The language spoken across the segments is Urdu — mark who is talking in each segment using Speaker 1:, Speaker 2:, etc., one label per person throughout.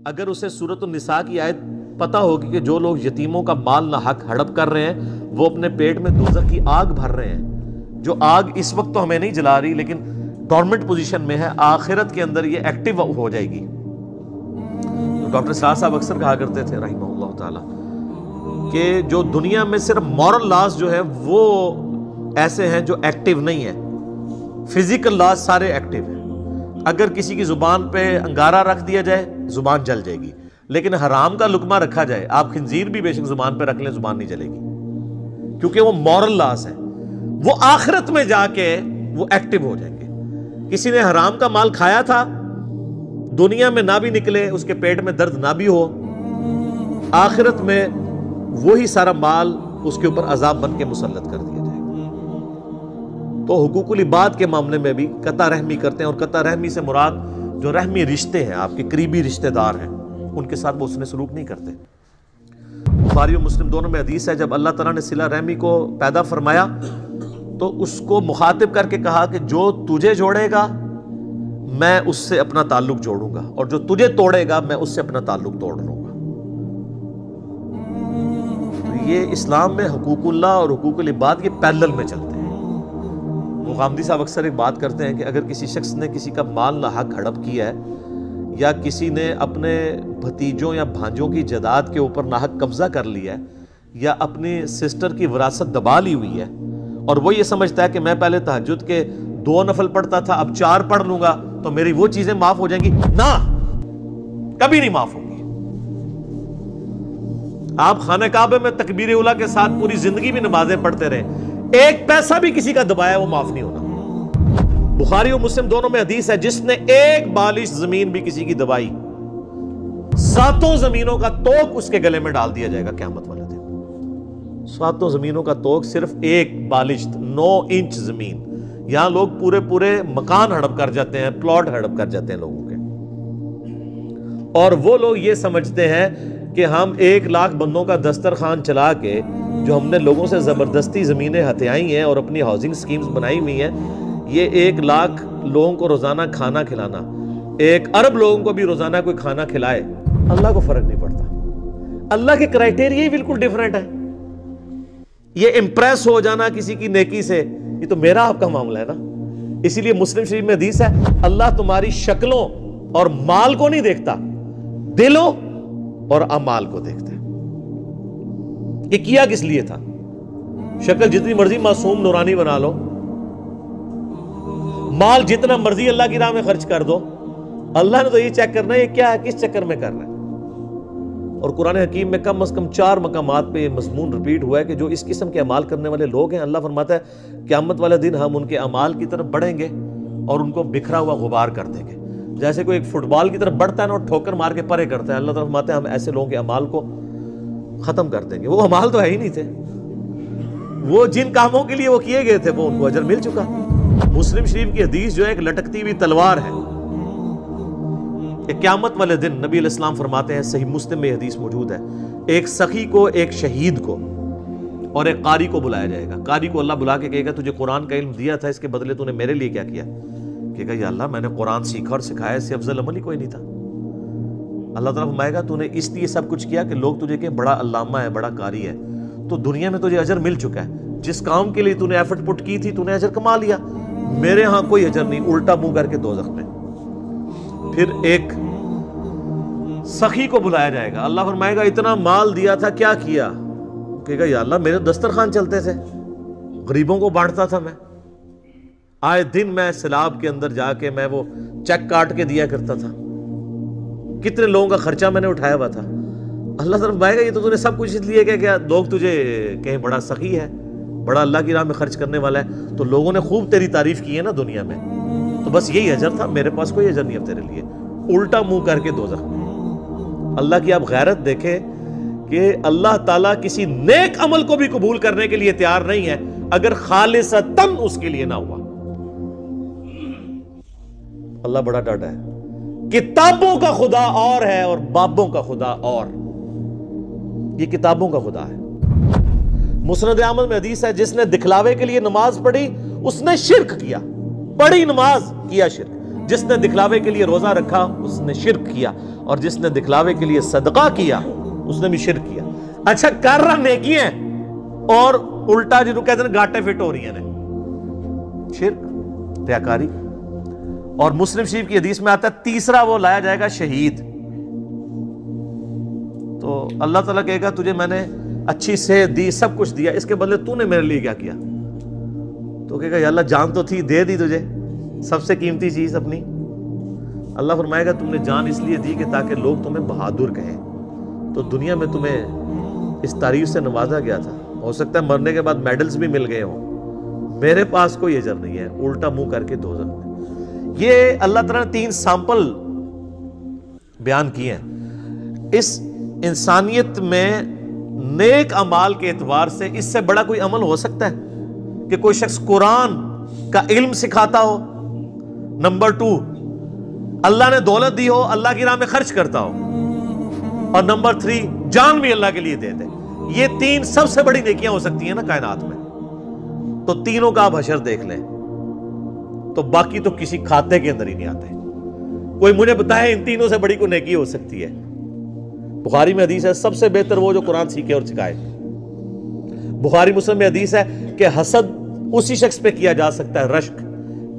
Speaker 1: اگر اسے سورۃ النساء کی آیت پتہ ہوگی کہ جو لوگ یتیموں کا مال نہ حق ہڑپ کر رہے ہیں وہ اپنے پیٹ میں دوزخ کی آگ بھر رہے ہیں، جو آگ اس وقت تو ہمیں نہیں جلا رہی لیکن ڈورمنٹ پوزیشن میں ہے، آخرت کے اندر یہ ایکٹیو ہو جائے گی۔ ڈاکٹر سراج صاحب اکثر کہا کرتے تھے رحمہ اللہ تعالی کہ جو دنیا میں صرف مورل لاز جو ہے وہ ایسے ہیں جو ایکٹیو نہیں ہے، فزیکل لاز سارے ایکٹیو ہیں۔ اگر کسی کی زبان پہ انگارہ رکھ دیا جائے زبان جل جائے گی، لیکن حرام کا لقمہ رکھا جائے، آپ خنزیر بھی بے شک زبان پہ رکھ لیں زبان نہیں جلے گی، کیونکہ وہ مورل لاز ہے، وہ آخرت میں جا کے وہ ایکٹیو ہو جائیں گے۔ کسی نے حرام کا مال کھایا تھا، دنیا میں نہ بھی نکلے، اس کے پیٹ میں درد نہ بھی ہو، آخرت میں وہی سارا مال اس کے اوپر عذاب بن کے مسلط کر دیا جائے گا۔ تو حقوق العباد کے معاملے میں بھی قطع رحمی کرتے ہیں، اور قطع رحمی سے مراد جو رحمی رشتے ہیں، آپ کے قریبی رشتے دار ہیں، ان کے ساتھ وہ اس نے سلوک نہیں کرتے۔ بخاری و مسلم دونوں میں حدیث ہے، جب اللہ تعالیٰ نے صلہ رحمی کو پیدا فرمایا تو اس کو مخاطب کر کے کہا کہ جو تجھے جوڑے گا میں اس سے اپنا تعلق جوڑوں گا، اور جو تجھے توڑے گا میں اس سے اپنا تعلق توڑ لوں گا۔ تو یہ اسلام میں حقوق اللہ اور حقوق العباد یہ پیرلل میں چلتے ہیں۔ غامدی صاحب اکثر ایک بات کرتے ہیں کہ اگر کسی شخص نے کسی کا مال ناحق ہڑپ کیا ہے، یا کسی نے اپنے بھتیجوں یا بھانجوں کی جائیداد کے اوپر ناحق قبضہ کر لیا ہے، یا اپنی سسٹر کی وراثت دبا لی ہوئی ہے، اور وہ یہ سمجھتا ہے کہ میں پہلے تہجد کے 2 نفل پڑھتا تھا اب 4 پڑھ لوں گا تو میری وہ چیزیں معاف ہو جائیں گی، نہ، کبھی نہیں معاف ہوں گی۔ آپ خانہ کعبہ میں تکبیر اولیٰ کے ساتھ پوری زندگی بھی نمازیں پڑھتے رہے، ایک پیسہ بھی کسی کا دبایا وہ معاف نہیں ہونا۔ بخاری و مسلم دونوں میں حدیث ہے، جس نے ایک بالش زمین بھی کسی کی دبائی 7 زمینوں کا توق اس کے گلے میں ڈال دیا جائے گا قیامت والے دن۔ 7 زمینوں کا توق صرف ایک بالش، 9 انچ زمین۔ یہاں لوگ پورے مکان ہڑپ کر جاتے ہیں، پلاٹ ہڑپ کر جاتے ہیں لوگوں کے، اور وہ لوگ یہ سمجھتے ہیں کہ ہم 1 لاکھ بندوں کا دسترخوان چلا کے جو ہم نے لوگوں سے زبردستی زمینیں ہتھیائی ہیں اور اپنی ہاؤسنگ سکیمز بنائی ہوئی ہیں، یہ 1 لاکھ لوگوں کو روزانہ کھانا کھلانا، 1 ارب لوگوں کو بھی روزانہ کوئی کھانا کھلائے، اللہ کو فرق نہیں پڑتا۔ اللہ کے کرائٹیریا ہی بالکل ڈیفرنٹ ہے۔ یہ امپریس ہو جانا کسی کی نیکی سے، یہ تو میرا آپ کا معاملہ ہے نا۔ اسی لیے مسلم شریف میں حدیث ہے، اللہ تمہاری شکلوں اور مال کو نہیں دیکھتا، دلوں اور اعمال کو دیکھتا ہے۔ یہ کیا کس لیے تھا؟ شکل جتنی مرضی معصوم نورانی بنا لو، مال جتنا مرضی اللہ کی راہ میں خرچ کر دو، اللہ نے تو یہ چیک کرنا ہے یہ کیا ہے، کس چکر میں کر رہا ہے۔ اور قرآن حکیم میں کم از کم 4 مقامات پہ یہ مضمون ریپیٹ ہوا ہے کہ جو اس قسم کے اعمال کرنے والے لوگ ہیں، اللہ فرماتا ہے قیامت والے دن ہم ان کے اعمال کی طرف بڑھیں گے اور ان کو بکھرا ہوا غبار کر دیں گے۔ جیسے کوئی ایک فٹ بال کی طرف بڑھتا ہے نا اور ٹھوکر مار کے پرے کرتا ہے، اللہ تعالیٰ فرماتے ہیں ہم ایسے لوگوں کے اعمال کو ختم کر دیں گے۔ وہ اعمال تو ہے ہی نہیں تھے، وہ جن کاموں کے لیے وہ کیے گئے تھے وہ ان کو اجر مل چکا۔ مسلم شریف کی حدیث جو ہے ایک لٹکتی ہوئی تلوار ہے کہ قیامت والے دن نبی علیہ السلام فرماتے ہیں، صحیح مسلم میں حدیث موجود ہے، ایک سخی کو، ایک شہید کو اور ایک قاری کو بلایا جائے گا۔ قاری کو اللہ بلا کے کہے گا تجھے قرآن کا علم دیا تھا، اس کے بدلے تو نے میرے لیے کیا کیا؟ کہے گا یا اللہ میں نے قرآن سیکھا اور سکھایا، اس سے افضل عمل ہی کوئی نہیں تھا۔ اللہ تعالیٰ فرمائے گا تو نے اس لیے سب کچھ کیا کہ لوگ تجھے کہ بڑا علامہ ہے، بڑا قاری ہے، تو دنیا میں تجھے اجر مل چکا ہے، جس کام کے لیے تو نے ایفرٹ پٹ کی تھی تو نے اجر کما لیا، میرے ہاں کوئی اجر نہیں، الٹا منہ کر کے دوزخ میں۔ پھر ایک سخی کو بلایا جائے گا، اللہ فرمائے گا اتنا مال دیا تھا کیا کیا؟ کہے گا یا اللہ میرے دسترخوان چلتے تھے، غریبوں کو بانٹتا تھا، میں آئے دن میں سیلاب کے اندر جا کے میں وہ چیک کاٹ کے دیا کرتا تھا، کتنے لوگوں کا خرچہ میں نے اٹھایا ہوا تھا۔ اللہ تعالیٰ فرمائے گا یہ تو نے سب کچھ اس لیے کہ کیا لوگ تجھے کہیں بڑا سخی ہے، بڑا اللہ کی راہ میں خرچ کرنے والا ہے، تو لوگوں نے خوب تیری تعریف کی ہے نا دنیا میں، تو بس یہی اجر تھا، میرے پاس کوئی اجر نہیں اب تیرے لیے، الٹا منہ کر کے دوزخ میں۔ اللہ کی آپ غیرت دیکھیں کہ اللہ تعالیٰ کسی نیک عمل کو بھی قبول کرنے کے لیے تیار نہیں ہے اگر خالصتاً اس کے لیے نہ ہوا۔ اللہ بڑا ڈاٹا ہے، کتابوں کا خدا اور ہے اور بابوں کا خدا اور، یہ کتابوں کا خدا ہے۔ مسند احمد میں حدیث ہے، جس نے دکھلاوے کے لیے نماز پڑھی اس نے شرک کیا، پڑھی نماز کیا شرک۔ جس نے دکھلاوے کے لیے روزہ رکھا اس نے شرک کیا، اور جس نے دکھلاوے کے لیے صدقہ کیا اس نے بھی شرک کیا۔ اچھا کر رہا نیکی ہے اور الٹا جنہوں کہتے ہیں گاٹے فٹ ہو رہی ہیں، شرک، ریاکاری۔ اور مسلم شریف کی حدیث میں آتا ہے تیسرا وہ لایا جائے گا شہید۔ تو اللہ تعالیٰ کہے گا تجھے میں نے اچھی صحت دی، سب کچھ دیا، اس کے بدلے تو نے میرے لیے کیا کیا؟ تو کہے گا یا اللہ جان تو تھی، دے دی تجھے سب سے قیمتی چیز اپنی۔ اللہ فرمائے گا تم نے جان اس لیے دی کہ تاکہ لوگ تمہیں بہادر کہیں، تو دنیا میں تمہیں اس تعریف سے نوازا گیا تھا، ہو سکتا ہے مرنے کے بعد میڈلز بھی مل گئے ہوں، میرے پاس کوئی اجر نہیں ہے، الٹا منہ کر کے دوزخ میں۔ یہ اللہ تعالیٰ نے 3 سیمپل بیان کیے ہیں۔ اس انسانیت میں نیک اعمال کے اعتبار سے اس سے بڑا کوئی عمل ہو سکتا ہے کہ کوئی شخص قرآن کا علم سکھاتا ہو، نمبر 2 اللہ نے دولت دی ہو، اللہ کی راہ میں خرچ کرتا ہو، اور نمبر 3 جان بھی اللہ کے لیے دے دے۔ یہ 3 سب سے بڑی نیکیاں ہو سکتی ہیں نا کائنات میں۔ تو تینوں کا آپ حشر دیکھ لیں تو باقی تو کسی کھاتے کے اندر ہی نہیں آتے۔ کوئی مجھے بتائے ان تینوں سے بڑی کوئی نیکی ہو سکتی ہے؟ بخاری میں حدیث ہے سب سے بہتر وہ جو قرآن سیکھے اور سکھائے۔ بخاری مسلم میں حدیث ہے کہ حسد اسی شخص پہ کیا جا سکتا ہے، رشک،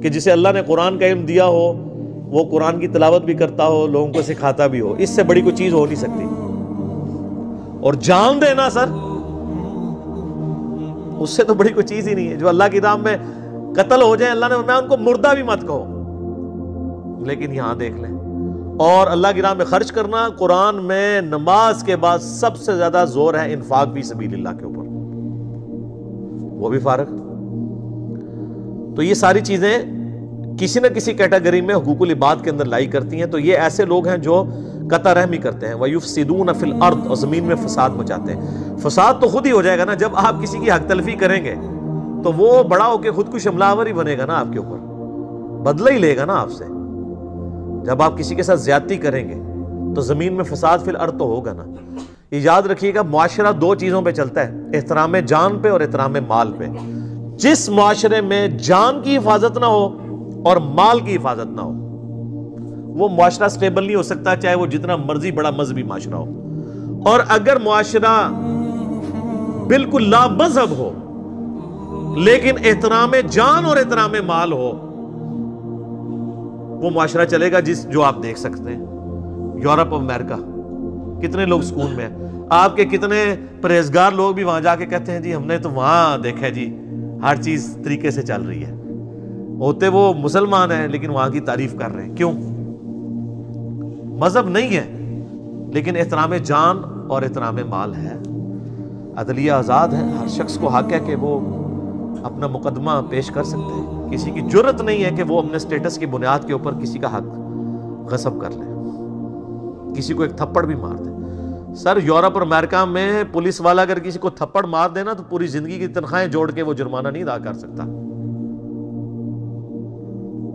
Speaker 1: کہ جسے اللہ نے قرآن کا علم دیا ہو، وہ قرآن کی تلاوت بھی کرتا ہو، لوگوں کو سکھاتا بھی ہو، اس سے بڑی کوئی چیز ہو نہیں سکتی۔ اور جان دینا سر، اس سے تو بڑی کوئی چیز ہی نہیں ہے۔ جو اللہ کی راہ میں قتل ہو جائیں، اللہ نے فرمایا ان کو مردہ بھی مت کہو، لیکن یہاں دیکھ لیں۔ اور اللہ کی راہ میں خرچ کرنا، قرآن میں نماز کے بعد سب سے زیادہ زور ہے انفاق فی سبیل اللہ کے اوپر، وہ بھی فارغ۔ تو یہ ساری چیزیں کسی نہ کسی کیٹیگری میں حقوق العباد کے اندر لائی کرتی ہیں۔ تو یہ ایسے لوگ ہیں جو قطع رحمی کرتے ہیں، وَيُفْسِدُونَ فِي الْأَرْضِ، اور زمین میں فساد مچاتے ہیں۔ فساد تو خود ہی ہو جائے گا نا، جب آپ کسی کی حق تلفی کریں گے تو وہ بڑا ہو کے خود کو حملہ آور ہی بنے گا نا، آپ کے اوپر بدلہ ہی لے گا نا آپ سے۔ جب آپ کسی کے ساتھ زیادتی کریں گے تو زمین میں فساد فی الارض تو ہوگا نا۔ یہ یاد رکھیے گا، معاشرہ 2 چیزوں پہ چلتا ہے، احترام جان پہ اور احترام مال پہ۔ جس معاشرے میں جان کی حفاظت نہ ہو اور مال کی حفاظت نہ ہو، وہ معاشرہ سٹیبل نہیں ہو سکتا، چاہے وہ جتنا مرضی بڑا مذہبی معاشرہ ہو۔ اور اگر معاشرہ بالکل لا مذہب ہو لیکن احترام جان اور احترام مال ہو، وہ معاشرہ چلے گا جو آپ دیکھ سکتے ہیں یورپ اور امریکہ، کتنے لوگ سکون میں ہیں۔ آپ کے کتنے پرہیزگار لوگ بھی وہاں جا کے کہتے ہیں جی ہم نے تو وہاں دیکھا جی ہر چیز طریقے سے چل رہی ہے، ہوتے وہ مسلمان ہیں لیکن وہاں کی تعریف کر رہے ہیں۔ کیوں؟ مذہب نہیں ہے لیکن احترام جان اور احترام مال ہے، عدلیہ آزاد ہے، ہر شخص کو حق ہے کہ وہ اپنا مقدمہ پیش کر سکتے ہیں، کسی کی جرت نہیں ہے کہ وہ اپنے سٹیٹس کی بنیاد کے اوپر کسی کا حق غصب کر لے، کسی کو ایک تھپڑ بھی مار دے۔ سر یورپ اور امریکہ میں پولیس والا اگر کسی کو تھپڑ مار دینا تو پوری زندگی کی تنخواہیں جوڑ کے وہ جرمانہ نہیں ادا کر سکتا۔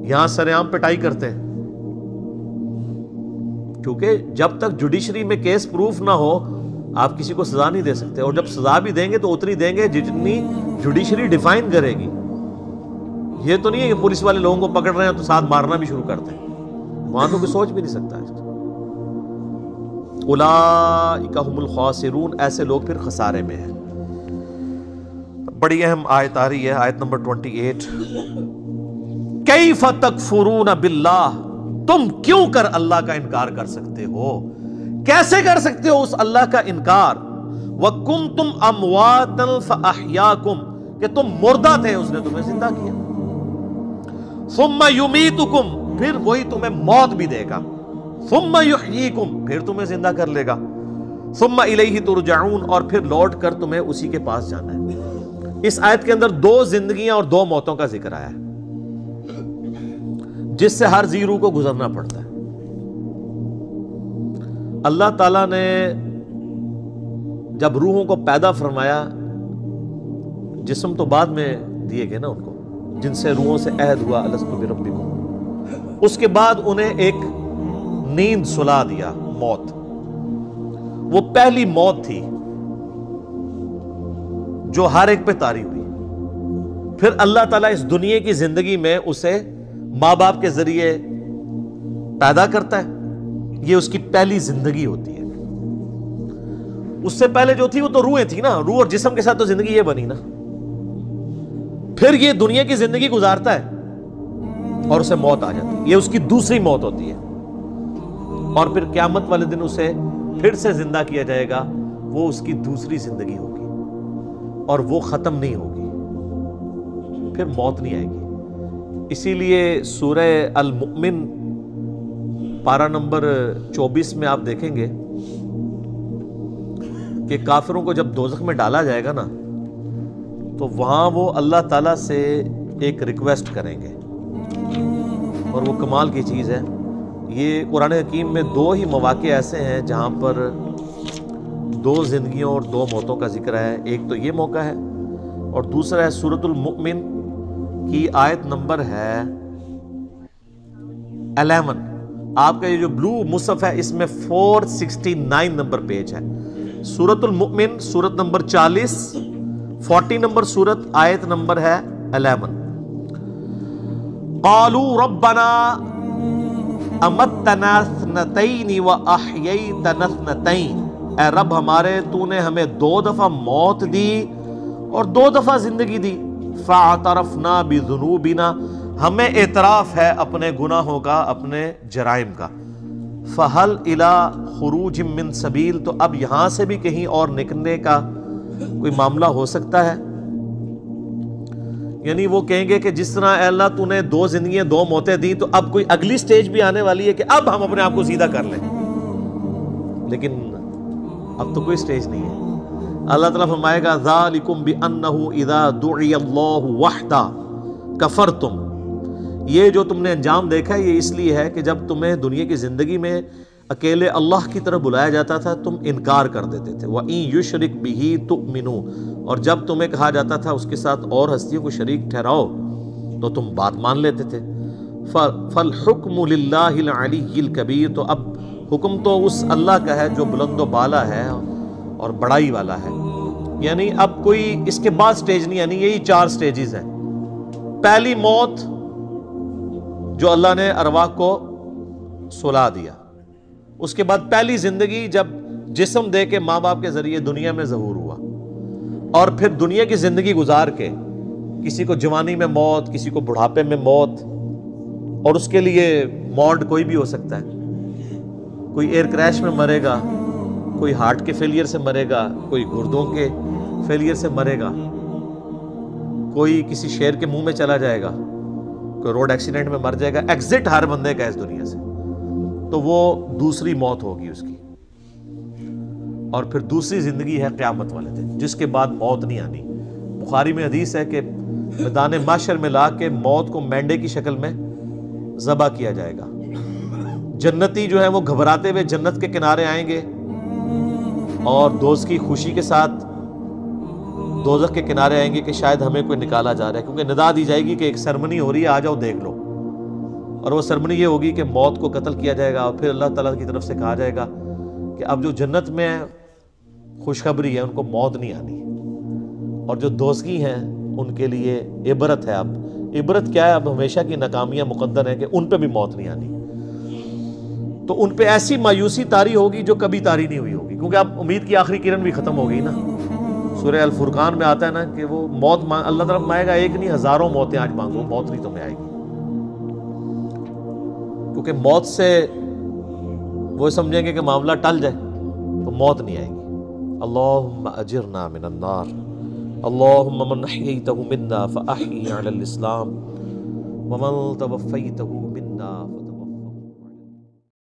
Speaker 1: یہاں سرعام پٹائی کرتے ہیں، کیونکہ جب تک جوڈیشری میں کیس پروف نہ ہو آپ کسی کو سزا نہیں دے سکتے، اور جب سزا بھی دیں گے تو اتنی دیں گے جتنی جوڈیشری ڈیفائن کرے گی۔ یہ تو نہیں ہے کہ پولیس والے لوگوں کو پکڑ رہے ہیں تو ساتھ مارنا بھی شروع کرتے ہیں، وہاں تو کوئی سوچ بھی نہیں سکتا ہے۔ اولئک ھم الخاسرون، ایسے لوگ پھر خسارے میں ہیں۔ بڑی اہم آیت آ رہی ہے، آیت نمبر 28، کیف تکفرون باللہ، تم کیوں کر اللہ کا انکار کر سکتے ہو؟ کیسے کر سکتے ہو اس اللہ کا انکار؟ وَكُنْتُمْ أَمْوَاتًا فَأَحْيَاكُمْ، کہ تم مردہ تھے اس نے تمہیں زندہ کیا۔ ثُمَّ يُمِيتُكُمْ، پھر وہی تمہیں موت بھی دے گا۔ ثُمَّ يُحْيِيكُمْ، پھر تمہیں زندہ کر لے گا۔ ثُمَّ إِلَيْهِ تُرْجَعُونَ، اور پھر لوٹ کر تمہیں اسی کے پاس جانا ہے۔ اس آیت کے اندر 2 زندگیاں اور 2 موتوں کا ذکر آیا ہے جس سے ہر زی روح کو گزرنا پڑتا ہے۔ اللہ تعالیٰ نے جب روحوں کو پیدا فرمایا، جسم تو بعد میں دیے گئے نا ان کو، جن سے روحوں سے عہد ہوا الستو بربکم، اس کے بعد انہیں ایک نیند سلا دیا، موت۔ وہ پہلی موت تھی جو ہر ایک پہ طاری ہوئی۔ پھر اللہ تعالیٰ اس دنیا کی زندگی میں اسے ماں باپ کے ذریعے پیدا کرتا ہے، یہ اس کی پہلی زندگی ہوتی ہے۔ اس سے پہلے جو تھی وہ تو روحیں تھی نا، روح اور جسم کے ساتھ تو زندگی یہ بنی نا۔ پھر یہ دنیا کی زندگی گزارتا ہے اور اسے موت آ جاتی ہے، یہ اس کی دوسری موت ہوتی ہے، اور پھر قیامت والے دن اسے پھر سے زندہ کیا جائے گا، وہ اس کی دوسری زندگی ہوگی اور وہ ختم نہیں ہوگی، پھر موت نہیں آئے گی۔ اسی لیے سورہ المؤمن پارہ نمبر 24 میں آپ دیکھیں گے کہ کافروں کو جب دوزخ میں ڈالا جائے گا نا، تو وہاں وہ اللہ تعالیٰ سے ایک ریکویسٹ کریں گے، اور وہ کمال کی چیز ہے۔ یہ قرآن حکیم میں 2 ہی مواقع ایسے ہیں جہاں پر 2 زندگیوں اور 2 موتوں کا ذکر ہے، ایک تو یہ موقع ہے، اور دوسرا ہے سورۃ المؤمن کی آیت نمبر ہے 11۔ آپ کا یہ جو بلو مصحف ہے اس میں 469 نمبر پیج ہے، سورۃ المؤمن سورت نمبر 40، 40 نمبر سورت، آیت نمبر ہے 11۔ قالوا ربنا امتنا اثنتین واحییتنا اثنتین، اے رب ہمارے تو نے ہمیں 2 دفعہ موت دی اور 2 دفعہ زندگی دی، فاعترفنا بذنوبنا، ہمیں اعتراف ہے اپنے گناہوں کا، اپنے جرائم کا، فہل الی خروج من سبیل، تو اب یہاں سے بھی کہیں اور نکلنے کا کوئی معاملہ ہو سکتا ہے؟ یعنی وہ کہیں گے کہ جس طرح اے اللہ تو نے 2 زندگیاں 2 موتیں دی، تو اب کوئی اگلی سٹیج بھی آنے والی ہے کہ اب ہم اپنے آپ کو سیدھا کر لیں، لیکن اب تو کوئی سٹیج نہیں ہے۔ اللہ تعالیٰ فرمائے گا ذالکم بأنہ اذا دعی اللہ وحدہ کفرتم، یہ جو تم نے انجام دیکھا ہے یہ اس لیے ہے کہ جب تمہیں دنیا کی زندگی میں اکیلے اللہ کی طرف بلایا جاتا تھا تم انکار کر دیتے تھے، وَإِن يُشْرِكْ بِهِ تُؤْمِنُوا، اور جب تمہیں کہا جاتا تھا اس کے ساتھ اور ہستیوں کو شریک ٹھہراؤ تو تم بات مان لیتے تھے۔ فَالْحُكْمُ لِلَّهِ الْعَلِيِّ الْكَبِيرِ، تو اب حکم تو اس اللہ کا ہے جو بلند و بالا ہے اور بڑائی والا ہے۔ یعنی اب کوئی اس کے بعد سٹیج نہیں، یعنی یہی 4 سٹیجز ہیں۔ پہلی موت جو اللہ نے ارواح کو سلا دیا، اس کے بعد پہلی زندگی جب جسم دے کے ماں باپ کے ذریعے دنیا میں ظہور ہوا، اور پھر دنیا کی زندگی گزار کے کسی کو جوانی میں موت، کسی کو بڑھاپے میں موت، اور اس کے لیے موڈ کوئی بھی ہو سکتا ہے، کوئی ایئر کریش میں مرے گا، کوئی ہارٹ کے فیلئر سے مرے گا، کوئی گردوں کے فیلئر سے مرے گا، کوئی کسی شیر کے منہ میں چلا جائے گا، کوئی روڈ ایکسیڈنٹ میں مر جائے گا۔ ایگزٹ ہر بندے کا اس دنیا سے، تو وہ دوسری موت ہوگی اس کی، اور پھر دوسری زندگی ہے قیامت والے دن جس کے بعد موت نہیں آنی۔ بخاری میں حدیث ہے کہ میدان محشر میں لا کے موت کو مینڈے کی شکل میں ذبح کیا جائے گا۔ جنتی جو ہے وہ گھبراتے ہوئے جنت کے کنارے آئیں گے، اور دوست کی خوشی کے ساتھ دوزخ کے کنارے آئیں گے کہ شاید ہمیں کوئی نکالا جا رہا ہے، کیونکہ ندا دی جائے گی کہ ایک سرمنی ہو رہی ہے، آ جاؤ دیکھ لو، اور وہ سرمنی یہ ہوگی کہ موت کو قتل کیا جائے گا، اور پھر اللہ تعالیٰ کی طرف سے کہا جائے گا کہ اب جو جنت میں خوشخبری ہے ان کو موت نہیں آنی، اور جو دوزخی ہیں ان کے لیے عبرت ہے۔ اب عبرت کیا ہے؟ اب ہمیشہ کی ناکامیاں مقدر ہیں کہ ان پہ بھی موت نہیں آنی، تو ان پہ ایسی مایوسی طاری ہوگی جو کبھی طاری نہیں ہوئی ہوگی، کیونکہ اب امید کی آخری کرن بھی ختم ہو گئی نا۔ سورہ الفرقان میں آتا ہے نا کہ وہ موت اللہ طرف مانگے گا، ایک نہیں ہزاروں موتیں آج مانگو، موت نہیں تمہیں آئے گی، کیونکہ موت سے وہ سمجھیں گے کہ معاملہ ٹل جائے، تو موت نہیں آئے گی۔ اللہم اجرنا من النار، اللہم من احییتہ منا فاحیی علی الاسلام ومن توفیتہ منا